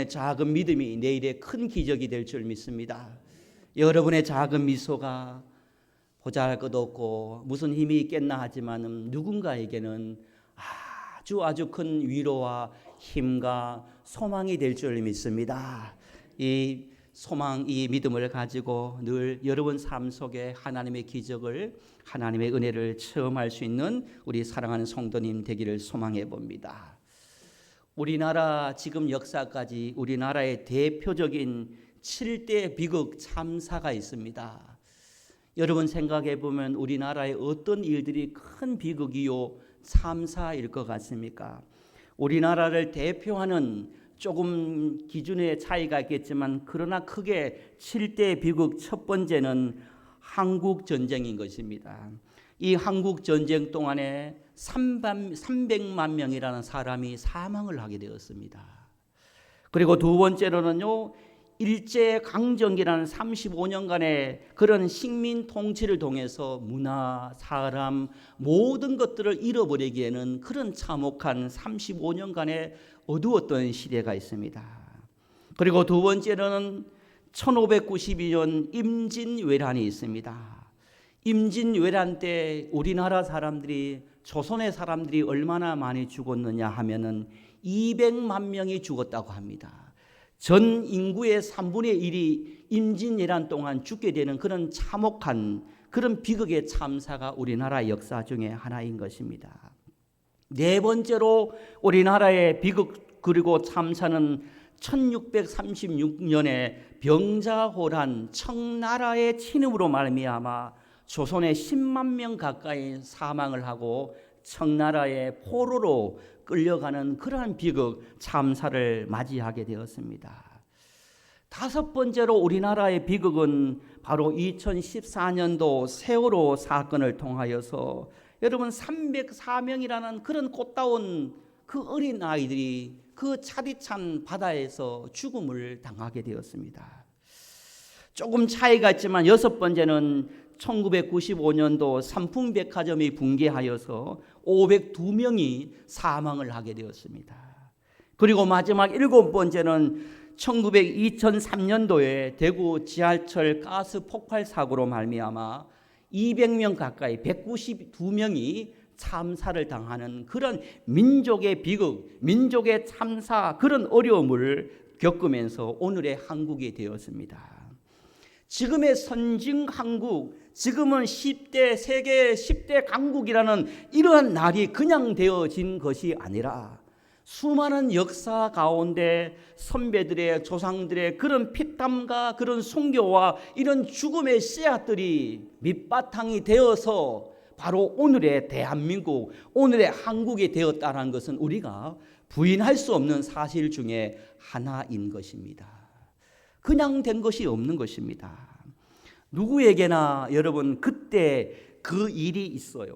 작은 믿음이 내일의 큰 기적이 될 줄 믿습니다. 여러분의 작은 미소가 보잘것없고 무슨 힘이 있겠나 하지만 누군가에게는 아주 큰 위로와 힘과 소망이 될 줄 믿습니다. 이 소망, 이 믿음을 가지고 늘 여러분 삶 속에 하나님의 기적을, 하나님의 은혜를 체험할 수 있는 우리 사랑하는 성도님 되기를 소망해 봅니다. 우리나라 지금 역사까지 우리나라의 대표적인 7대 비극 참사가 있습니다. 여러분 생각해 보면 우리나라의 어떤 일들이 큰 비극이요 참사일 것 같습니까? 우리나라를 대표하는 조금 기준의 차이가 있겠지만 그러나 크게 7대 비극 첫 번째는 한국전쟁인 것입니다. 이 한국전쟁 동안에 300만 명이라는 사람이 사망을 하게 되었습니다. 그리고 두 번째로는요, 일제강점기라는 35년간의 그런 식민 통치를 통해서 문화, 사람, 모든 것들을 잃어버리기에는 그런 참혹한 35년간의 어두웠던 시대가 있습니다. 그리고 두 번째로는 1592년 임진왜란이 있습니다. 임진왜란 때 우리나라 사람들이, 조선의 사람들이 얼마나 많이 죽었느냐 하면은 200만 명이 죽었다고 합니다. 전 인구의 3분의 1이 임진왜란 동안 죽게 되는 그런 참혹한 그런 비극의 참사가 우리나라 역사 중에 하나인 것입니다. 네 번째로 우리나라의 비극 그리고 참사는 1636년에 병자호란 청나라의 침입으로 말미암아 조선의 10만 명 가까이 사망을 하고 청나라의 포로로 끌려가는 그러한 비극 참사를 맞이하게 되었습니다. 다섯 번째로 우리나라의 비극은 바로 2014년도 세월호 사건을 통하여서 여러분 304명이라는 그런 꽃다운 그 어린 아이들이 그 차디찬 바다에서 죽음을 당하게 되었습니다. 조금 차이가 있지만 여섯 번째는 1995년도 삼풍백화점이 붕괴하여서 502명이 사망을 하게 되었습니다. 그리고 마지막 일곱 번째는 2003년도에 대구 지하철 가스 폭발 사고로 말미암아 200명 가까이 192명이 참사를 당하는 그런 민족의 비극, 민족의 참사, 그런 어려움을 겪으면서 오늘의 한국이 되었습니다. 지금의 선진 한국, 지금은 10대 세계 10대 강국이라는 이러한 날이 그냥 되어진 것이 아니라 수많은 역사 가운데 선배들의, 조상들의 그런 피땀과 그런 순교와 이런 죽음의 씨앗들이 밑바탕이 되어서 바로 오늘의 대한민국, 오늘의 한국이 되었다는 것은 우리가 부인할 수 없는 사실 중에 하나인 것입니다. 그냥 된 것이 없는 것입니다. 누구에게나 여러분 그때 그 일이 있어요.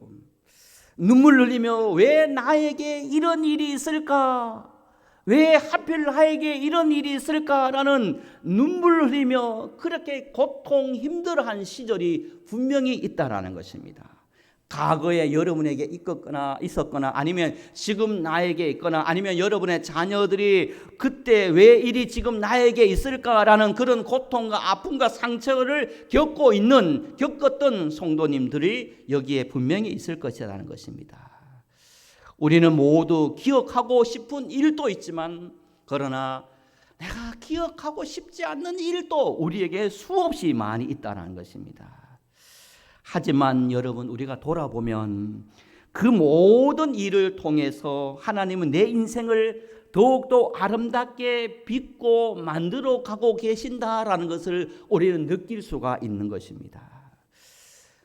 눈물 흘리며 왜 나에게 이런 일이 있을까? 왜 하필 나에게 이런 일이 있을까라는 눈물 흘리며 그렇게 고통 힘들어한 시절이 분명히 있다라는 것입니다. 과거에 여러분에게 있었거나 아니면 지금 나에게 있거나 아니면 여러분의 자녀들이 그때 왜 일이 지금 나에게 있을까라는 그런 고통과 아픔과 상처를 겪었던 성도님들이 여기에 분명히 있을 것이라는 것입니다. 우리는 모두 기억하고 싶은 일도 있지만 그러나 내가 기억하고 싶지 않는 일도 우리에게 수없이 많이 있다는 것입니다. 하지만 여러분 우리가 돌아보면 그 모든 일을 통해서 하나님은 내 인생을 더욱더 아름답게 빚고 만들어 가고 계신다라는 것을 우리는 느낄 수가 있는 것입니다.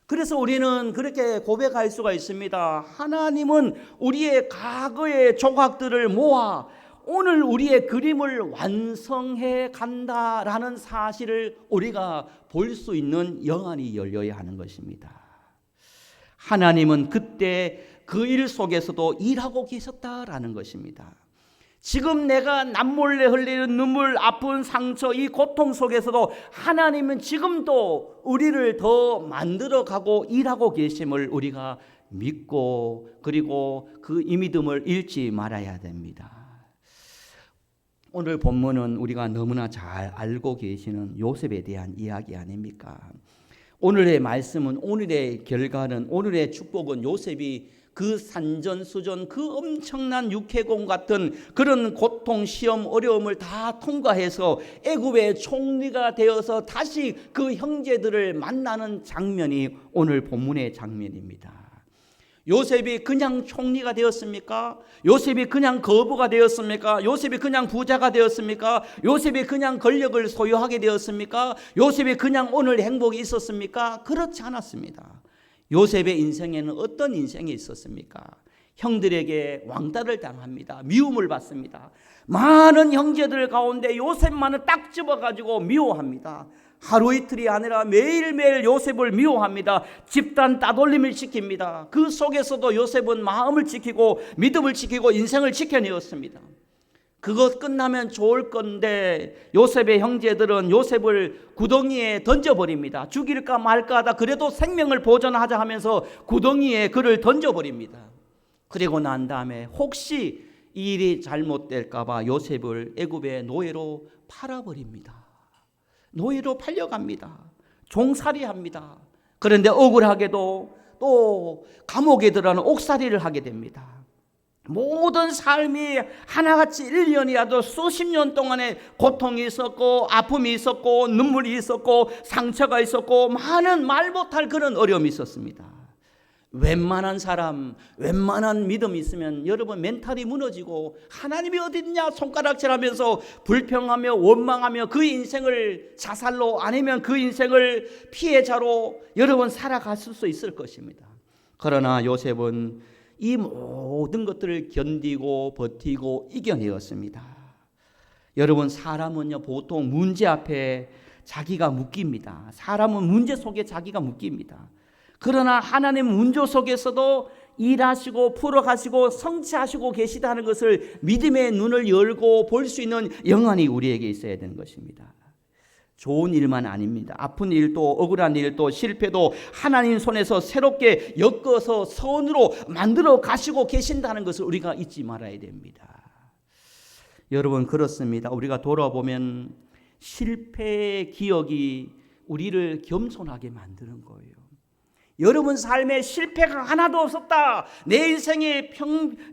그래서 우리는 그렇게 고백할 수가 있습니다. 하나님은 우리의 과거의 조각들을 모아 오늘 우리의 그림을 완성해 간다라는 사실을 우리가 볼 수 있는 영안이 열려야 하는 것입니다. 하나님은 그때 그 일 속에서도 일하고 계셨다라는 것입니다. 지금 내가 남몰래 흘리는 눈물, 아픈 상처, 이 고통 속에서도 하나님은 지금도 우리를 더 만들어가고 일하고 계심을 우리가 믿고 그리고 그 이 믿음을 잃지 말아야 됩니다. 오늘 본문은 우리가 너무나 잘 알고 계시는 요셉에 대한 이야기 아닙니까? 오늘의 말씀은, 오늘의 결과는, 오늘의 축복은 요셉이 그 산전수전, 그 엄청난 육해공 같은 그런 고통, 시험, 어려움을 다 통과해서 애굽의 총리가 되어서 다시 그 형제들을 만나는 장면이 오늘 본문의 장면입니다. 요셉이 그냥 총리가 되었습니까? 요셉이 그냥 거부가 되었습니까? 요셉이 그냥 부자가 되었습니까? 요셉이 그냥 권력을 소유하게 되었습니까? 요셉이 그냥 오늘 행복이 있었습니까? 그렇지 않았습니다. 요셉의 인생에는 어떤 인생이 있었습니까? 형들에게 왕따를 당합니다. 미움을 받습니다. 많은 형제들 가운데 요셉만은 딱 집어가지고 미워합니다. 하루 이틀이 아니라 매일매일 요셉을 미워합니다. 집단 따돌림을 시킵니다. 그 속에서도 요셉은 마음을 지키고 믿음을 지키고 인생을 지켜내었습니다. 그것 끝나면 좋을 건데 요셉의 형제들은 요셉을 구덩이에 던져버립니다. 죽일까 말까 하다 그래도 생명을 보존하자 하면서 구덩이에 그를 던져버립니다. 그리고 난 다음에 혹시 이 일이 잘못될까 봐 요셉을 애굽의 노예로 팔아버립니다. 노예로 팔려갑니다. 종살이합니다. 그런데 억울하게도 또 감옥에 들어가는 옥살이를 하게 됩니다. 모든 삶이 하나같이 1년이라도 수십 년 동안의 고통이 있었고 아픔이 있었고 눈물이 있었고 상처가 있었고 많은 말 못할 그런 어려움이 있었습니다. 웬만한 사람, 웬만한 믿음이 있으면 여러분 멘탈이 무너지고 하나님이 어디 있냐 손가락질하면서 불평하며 원망하며 그 인생을 자살로 아니면 그 인생을 피해자로 여러분 살아갔을 수 있을 것입니다. 그러나 요셉은 이 모든 것들을 견디고 버티고 이겨내었습니다. 여러분 사람은요 보통 문제 앞에 자기가 묶입니다. 사람은 문제 속에 자기가 묶입니다. 그러나 하나님 문제 속에서도 일하시고 풀어가시고 성취하시고 계시다는 것을 믿음의 눈을 열고 볼 수 있는 영안이 우리에게 있어야 되는 것입니다. 좋은 일만 아닙니다. 아픈 일도 억울한 일도 실패도 하나님 손에서 새롭게 엮어서 선으로 만들어 가시고 계신다는 것을 우리가 잊지 말아야 됩니다. 여러분 그렇습니다. 우리가 돌아보면 실패의 기억이 우리를 겸손하게 만드는 거예요. 여러분 삶에 실패가 하나도 없었다. 내 인생이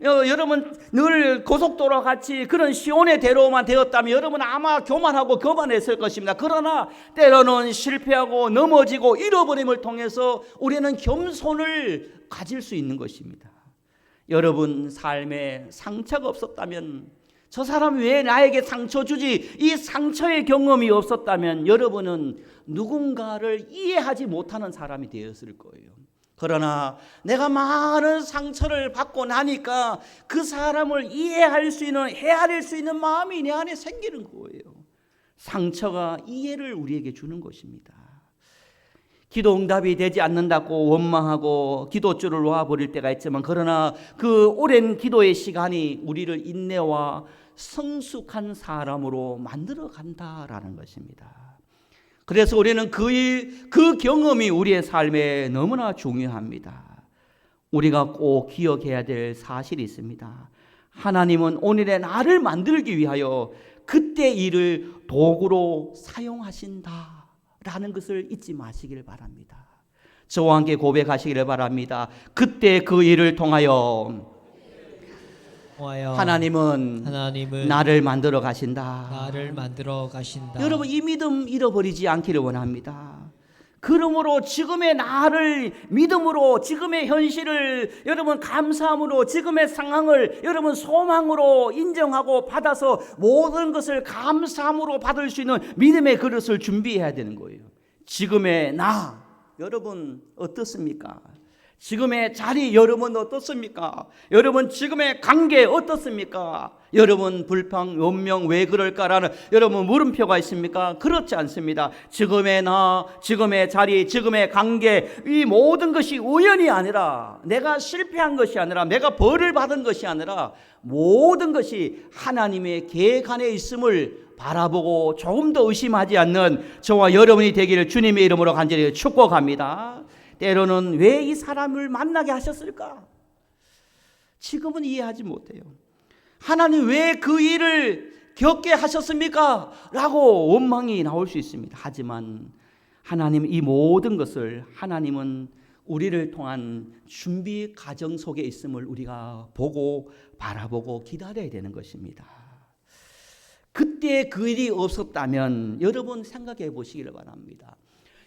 여러분 늘 고속도로와 같이 그런 시온의 대로만 되었다면 여러분 아마 교만하고 거만했을 것입니다. 그러나 때로는 실패하고 넘어지고 잃어버림을 통해서 우리는 겸손을 가질 수 있는 것입니다. 여러분 삶에 상처가 없었다면 저 사람이 왜 나에게 상처 주지? 이 상처의 경험이 없었다면 여러분은 누군가를 이해하지 못하는 사람이 되었을 거예요. 그러나 내가 많은 상처를 받고 나니까 그 사람을 이해할 수 있는, 헤아릴 수 있는 마음이 내 안에 생기는 거예요. 상처가 이해를 우리에게 주는 것입니다. 기도 응답이 되지 않는다고 원망하고 기도줄을 놓아버릴 때가 있지만 그러나 그 오랜 기도의 시간이 우리를 인내와 성숙한 사람으로 만들어 간다라는 것입니다. 그래서 우리는 그 경험이 우리의 삶에 너무나 중요합니다. 우리가 꼭 기억해야 될 사실이 있습니다. 하나님은 오늘의 나를 만들기 위하여 그때 일을 도구로 사용하신다 라는 것을 잊지 마시기를 바랍니다. 저와 함께 고백하시기를 바랍니다. 그때 그 일을 통하여 하나님은 나를 만들어 가신다. 여러분 이 믿음 잃어버리지 않기를 원합니다. 그러므로 지금의 나를 믿음으로 지금의 현실을 여러분 감사함으로 지금의 상황을 여러분 소망으로 인정하고 받아서 모든 것을 감사함으로 받을 수 있는 믿음의 그릇을 준비해야 되는 거예요. 지금의 나 여러분 어떻습니까? 지금의 자리 여러분 어떻습니까? 여러분 지금의 관계 어떻습니까? 여러분 불평, 원명 왜 그럴까라는 여러분 물음표가 있습니까? 그렇지 않습니다. 지금의 나, 지금의 자리, 지금의 관계 이 모든 것이 우연이 아니라 내가 실패한 것이 아니라 내가 벌을 받은 것이 아니라 모든 것이 하나님의 계획 안에 있음을 바라보고 조금 더 의심하지 않는 저와 여러분이 되기를 주님의 이름으로 간절히 축복합니다. 때로는 왜 이 사람을 만나게 하셨을까? 지금은 이해하지 못해요. 하나님 왜 그 일을 겪게 하셨습니까? 라고 원망이 나올 수 있습니다. 하지만 하나님 이 모든 것을 하나님은 우리를 통한 준비 과정 속에 있음을 우리가 보고 바라보고 기다려야 되는 것입니다. 그때 그 일이 없었다면 여러분 생각해 보시기를 바랍니다.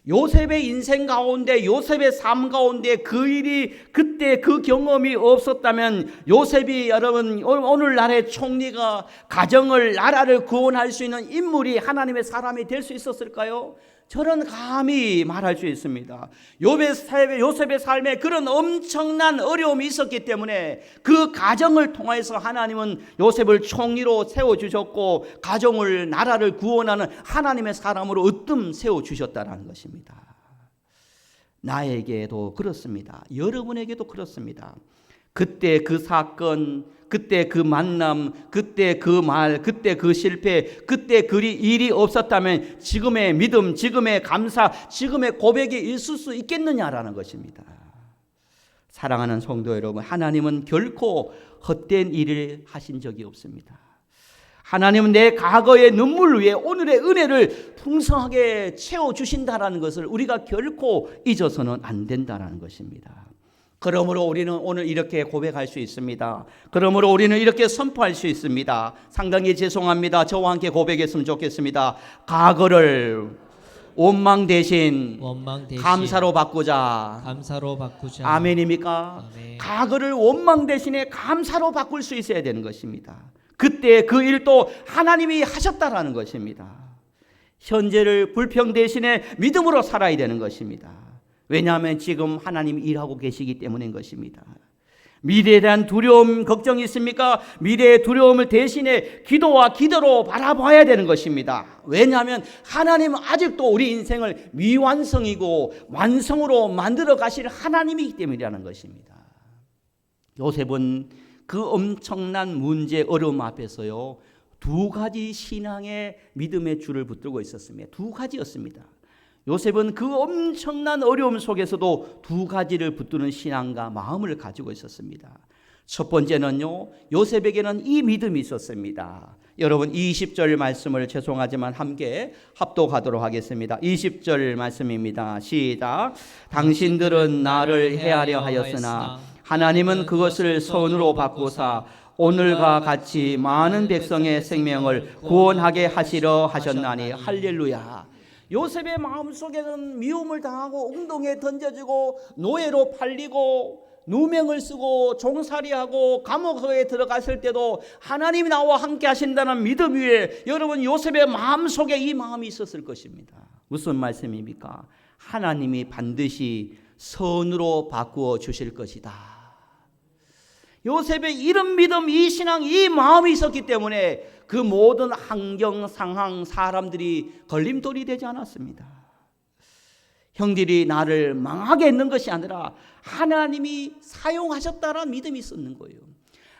요셉의 인생 가운데, 요셉의 삶 가운데 그 일이, 그때 그 경험이 없었다면 요셉이 여러분 오늘날의 총리가 가정을, 나라를 구원할 수 있는 인물이, 하나님의 사람이 될 수 있었을까요? 저는 감히 말할 수 있습니다. 요셉의 삶에 그런 엄청난 어려움이 있었기 때문에 그 가정을 통해서 하나님은 요셉을 총리로 세워주셨고, 가정을, 나라를 구원하는 하나님의 사람으로 으뜸 세워주셨다는 것입니다. 나에게도 그렇습니다. 여러분에게도 그렇습니다. 그때 그 사건, 그때 그 만남, 그때 그 말, 그때 그 실패, 그때 그 일이 없었다면 지금의 믿음, 지금의 감사, 지금의 고백이 있을 수 있겠느냐라는 것입니다. 사랑하는 성도 여러분, 하나님은 결코 헛된 일을 하신 적이 없습니다. 하나님은 내 과거의 눈물 위에 오늘의 은혜를 풍성하게 채워주신다는 것을 우리가 결코 잊어서는 안 된다는 것입니다. 그러므로 우리는 오늘 이렇게 고백할 수 있습니다. 그러므로 우리는 이렇게 선포할 수 있습니다. 상당히 죄송합니다. 저와 함께 고백했으면 좋겠습니다. 과거를 원망 대신 감사로 바꾸자. 아멘입니까? 아멘. 과거를 원망 대신에 감사로 바꿀 수 있어야 되는 것입니다. 그때 그 일도 하나님이 하셨다라는 것입니다. 현재를 불평 대신에 믿음으로 살아야 되는 것입니다. 왜냐하면 지금 하나님이 일하고 계시기 때문인 것입니다. 미래에 대한 두려움, 걱정이 있습니까? 미래의 두려움을 대신에 기도와 기도로 바라봐야 되는 것입니다. 왜냐하면 하나님은 아직도 우리 인생을 미완성이고 완성으로 만들어 가실 하나님이기 때문이라는 것입니다. 요셉은 그 엄청난 문제, 어려움 앞에서요, 두 가지 신앙의 믿음의 줄을 붙들고 있었습니다. 두 가지였습니다. 요셉은 그 엄청난 어려움 속에서도 두 가지를 붙드는 신앙과 마음을 가지고 있었습니다. 첫 번째는요, 요셉에게는 이 믿음이 있었습니다. 여러분 20절 말씀을 죄송하지만 함께 합독하도록 하겠습니다. 20절 말씀입니다. 시작. 당신들은 나를 해하려 하였으나 하나님은 그것을 선으로 바꾸사 오늘과 같이 많은 백성의 생명을 구원하게 하시려 하셨나니. 할렐루야. 요셉의 마음속에는 미움을 당하고 웅덩이에 던져지고 노예로 팔리고 누명을 쓰고 종살이하고 감옥에 들어갔을 때도 하나님이 나와 함께 하신다는 믿음 위에 여러분 요셉의 마음속에 이 마음이 있었을 것입니다. 무슨 말씀입니까? 하나님이 반드시 선으로 바꾸어 주실 것이다. 요셉의 이런 믿음, 이 신앙, 이 마음이 있었기 때문에 그 모든 환경, 상황, 사람들이 걸림돌이 되지 않았습니다. 형들이 나를 망하게 했는 것이 아니라 하나님이 사용하셨다는 믿음이 있었는 거예요.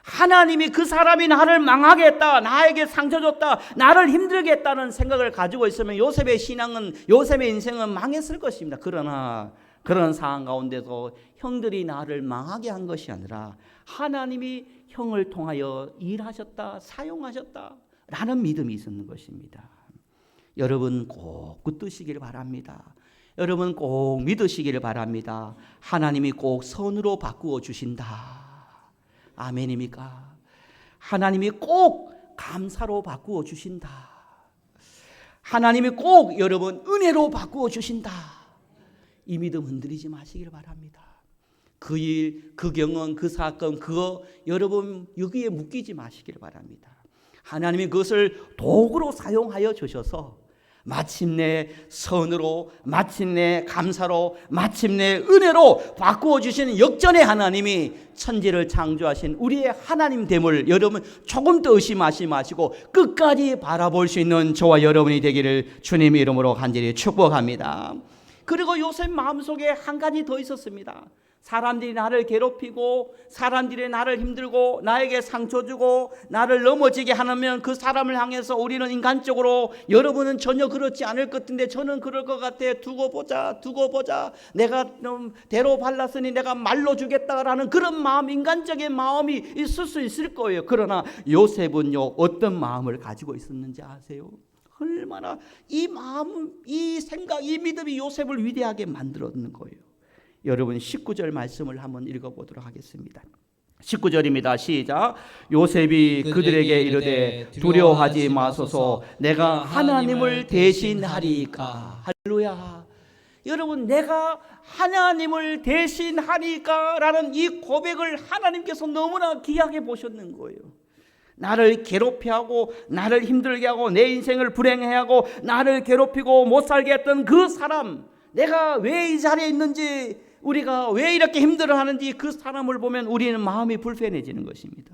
하나님이 그 사람이 나를 망하게 했다, 나에게 상처 줬다, 나를 힘들게 했다는 생각을 가지고 있으면 요셉의 신앙은, 요셉의 인생은 망했을 것입니다. 그러나 그런 상황 가운데서 형들이 나를 망하게 한 것이 아니라 하나님이 형을 통하여 일하셨다, 사용하셨다 라는 믿음이 있었는 것입니다. 여러분 꼭 붙드시길 바랍니다. 여러분 꼭 믿으시기를 바랍니다. 하나님이 꼭 선으로 바꾸어 주신다. 아멘입니까? 하나님이 꼭 감사로 바꾸어 주신다. 하나님이 꼭 여러분 은혜로 바꾸어 주신다. 이 믿음 흔들리지 마시길 바랍니다. 그 일, 그 경험, 그 사건, 그거 여러분 여기에 묶이지 마시길 바랍니다. 하나님이 그것을 도구로 사용하여 주셔서 마침내 선으로, 마침내 감사로, 마침내 은혜로 바꾸어 주시는 역전의 하나님이 천지를 창조하신 우리의 하나님됨을 여러분 조금 더 의심하지 마시고 끝까지 바라볼 수 있는 저와 여러분이 되기를 주님의 이름으로 간절히 축복합니다. 그리고 요셉 마음속에 한 가지 더 있었습니다. 사람들이 나를 괴롭히고 사람들이 나를 힘들고 나에게 상처 주고 나를 넘어지게 하면 그 사람을 향해서 우리는 인간적으로 여러분은 전혀 그렇지 않을 것 같은데 저는 그럴 것 같아. 두고 보자. 내가 대로 발랐으니 내가 말로 주겠다라는 그런 마음, 인간적인 마음이 있을 수 있을 거예요. 그러나 요셉은요, 어떤 마음을 가지고 있었는지 아세요? 얼마나 이 마음, 이 생각, 이 믿음이 요셉을 위대하게 만들었는 거예요. 여러분 19절 말씀을 한번 읽어보도록 하겠습니다. 19절입니다. 시작. 요셉이 그들에게 이르되 두려워하지 마소서 내가 하나님을 대신하리까. 할렐루야. 여러분, 내가 하나님을 대신하리까 라는 이 고백을 하나님께서 너무나 귀하게 보셨는 거예요. 나를 괴롭혀하고 나를 힘들게 하고 내 인생을 불행해 하고 나를 괴롭히고 못 살게 했던 그 사람, 내가 왜 이 자리에 있는지, 우리가 왜 이렇게 힘들어하는지 그 사람을 보면 우리는 마음이 불편해지는 것입니다.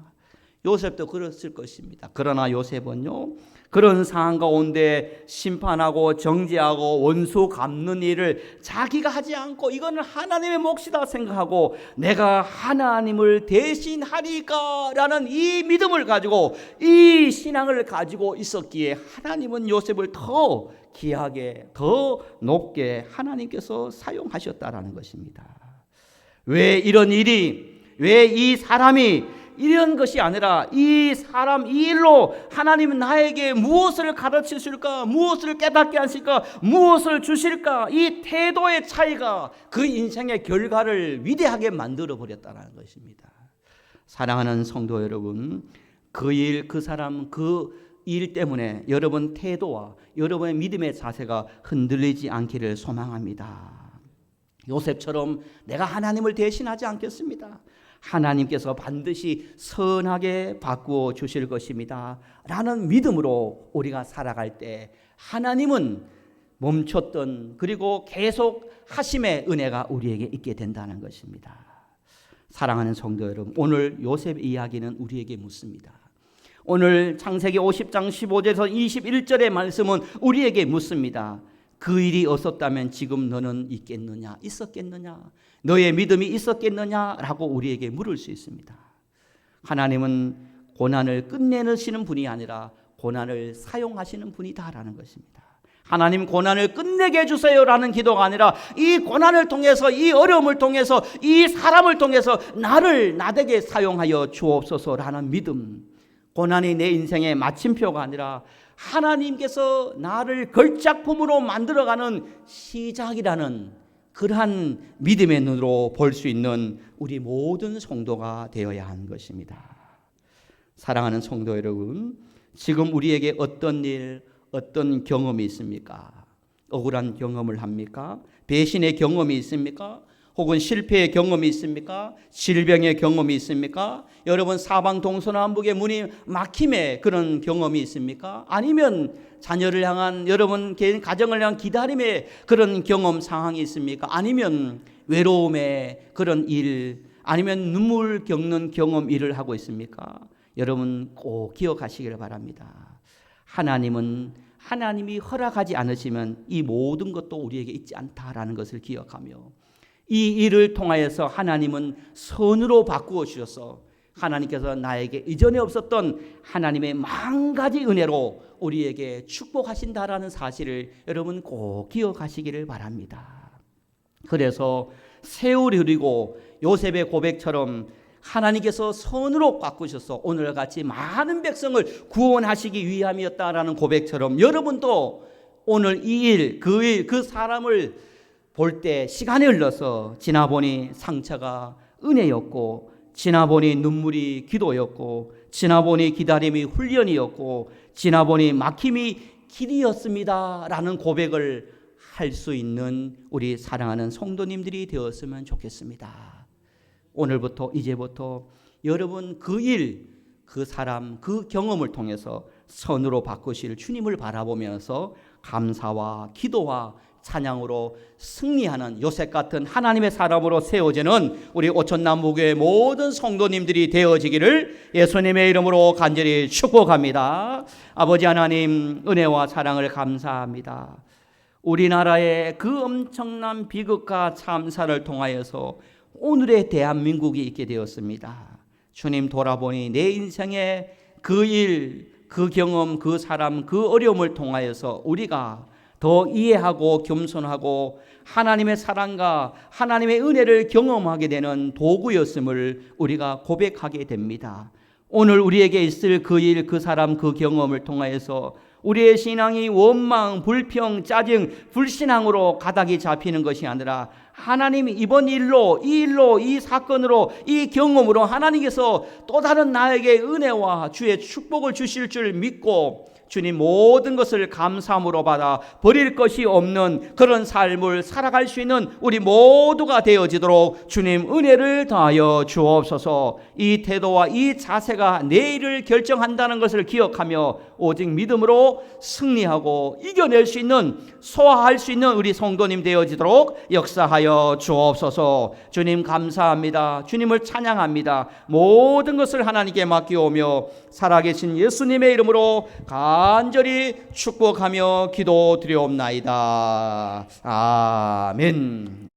요셉도 그랬을 것입니다. 그러나 요셉은요, 그런 상황 가운데 심판하고 정죄하고 원수 갚는 일을 자기가 하지 않고 이거는 하나님의 몫이다 생각하고 내가 하나님을 대신하리까 라는 이 믿음을 가지고 이 신앙을 가지고 있었기에 하나님은 요셉을 더 귀하게, 더 높게 하나님께서 사용하셨다라는 것입니다. 왜 이런 일이, 왜 이 사람이 이런 것이 아니라 이 사람, 이 일로 하나님은 나에게 무엇을 가르치실까, 무엇을 깨닫게 하실까, 무엇을 주실까, 이 태도의 차이가 그 인생의 결과를 위대하게 만들어 버렸다는 것입니다. 사랑하는 성도 여러분, 그 일, 그 사람, 그 일 때문에 여러분 태도와 여러분의 믿음의 자세가 흔들리지 않기를 소망합니다. 요셉처럼 내가 하나님을 대신하지 않겠습니다. 하나님께서 반드시 선하게 바꾸어 주실 것입니다 라는 믿음으로 우리가 살아갈 때 하나님은 멈췄던, 그리고 계속 하심의 은혜가 우리에게 있게 된다는 것입니다. 사랑하는 성도 여러분, 오늘 요셉 이야기는 우리에게 묻습니다. 오늘 창세기 50장 15절에서 21절의 말씀은 우리에게 묻습니다. 그 일이 없었다면 지금 너는 있겠느냐, 있었겠느냐, 너의 믿음이 있었겠느냐라고 우리에게 물을 수 있습니다. 하나님은 고난을 끝내시는 분이 아니라 고난을 사용하시는 분이다라는 것입니다. 하나님 고난을 끝내게 해주세요라는 기도가 아니라 이 고난을 통해서, 이 어려움을 통해서, 이 사람을 통해서 나를 나되게 사용하여 주옵소서라는 믿음, 고난이 내 인생의 마침표가 아니라 하나님께서 나를 걸작품으로 만들어가는 시작이라는 그러한 믿음의 눈으로 볼 수 있는 우리 모든 성도가 되어야 하는 것입니다. 사랑하는 성도 여러분, 지금 우리에게 어떤 일, 어떤 경험이 있습니까? 억울한 경험을 합니까? 배신의 경험이 있습니까? 혹은 실패의 경험이 있습니까? 질병의 경험이 있습니까? 여러분 사방 동서남북의 문이 막힘의 그런 경험이 있습니까? 아니면 자녀를 향한, 여러분 개인 가정을 향한 기다림의 그런 경험 상황이 있습니까? 아니면 외로움의 그런 일, 아니면 눈물 겪는 경험 일을 하고 있습니까? 여러분 꼭 기억하시기를 바랍니다. 하나님이 허락하지 않으시면 이 모든 것도 우리에게 있지 않다라는 것을 기억하며 이 일을 통하여서 하나님은 선으로 바꾸어 주셔서 하나님께서 나에게 이전에 없었던 하나님의 만 가지 은혜로 우리에게 축복하신다라는 사실을 여러분 꼭 기억하시기를 바랍니다. 그래서 세월이 흐르고 요셉의 고백처럼 하나님께서 선으로 바꾸셔서 오늘과 같이 많은 백성을 구원하시기 위함이었다라는 고백처럼 여러분도 오늘 이 일, 그 사람을 볼 때 시간이 흘러서 지나보니 상처가 은혜였고, 지나보니 눈물이 기도였고, 지나보니 기다림이 훈련이었고, 지나보니 막힘이 길이었습니다 라는 고백을 할 수 있는 우리 사랑하는 성도님들이 되었으면 좋겠습니다. 오늘부터, 이제부터 여러분 그 일, 그 사람, 그 경험을 통해서 선으로 바꾸실 주님을 바라보면서 감사와 기도와 찬양으로 승리하는 요셉 같은 하나님의 사람으로 세워지는 우리 오천남북교회 모든 성도님들이 되어지기를 예수님의 이름으로 간절히 축복합니다. 아버지 하나님, 은혜와 사랑을 감사합니다. 우리나라의 그 엄청난 비극과 참사를 통하여서 오늘의 대한민국이 있게 되었습니다. 주님 돌아보니 내 인생의 그 일, 그 경험, 그 사람, 그 어려움을 통하여서 우리가 더 이해하고 겸손하고 하나님의 사랑과 하나님의 은혜를 경험하게 되는 도구였음을 우리가 고백하게 됩니다. 오늘 우리에게 있을 그 일, 그 사람, 그 경험을 통하여서 우리의 신앙이 원망, 불평, 짜증, 불신앙으로 가닥이 잡히는 것이 아니라 하나님이 이번 일로, 이 사건으로, 이 경험으로 하나님께서 또 다른 나에게 은혜와 주의 축복을 주실 줄 믿고 주님 모든 것을 감사함으로 받아 버릴 것이 없는 그런 삶을 살아갈 수 있는 우리 모두가 되어지도록 주님 은혜를 더하여 주옵소서. 이 태도와 이 자세가 내일을 결정한다는 것을 기억하며 오직 믿음으로 승리하고 이겨낼 수 있는, 소화할 수 있는 우리 성도님 되어지도록 역사하여 주옵소서. 주님 감사합니다. 주님을 찬양합니다. 모든 것을 하나님께 맡기오며 살아계신 예수님의 이름으로 간절히 축복하며 기도드리옵나이다. 아멘.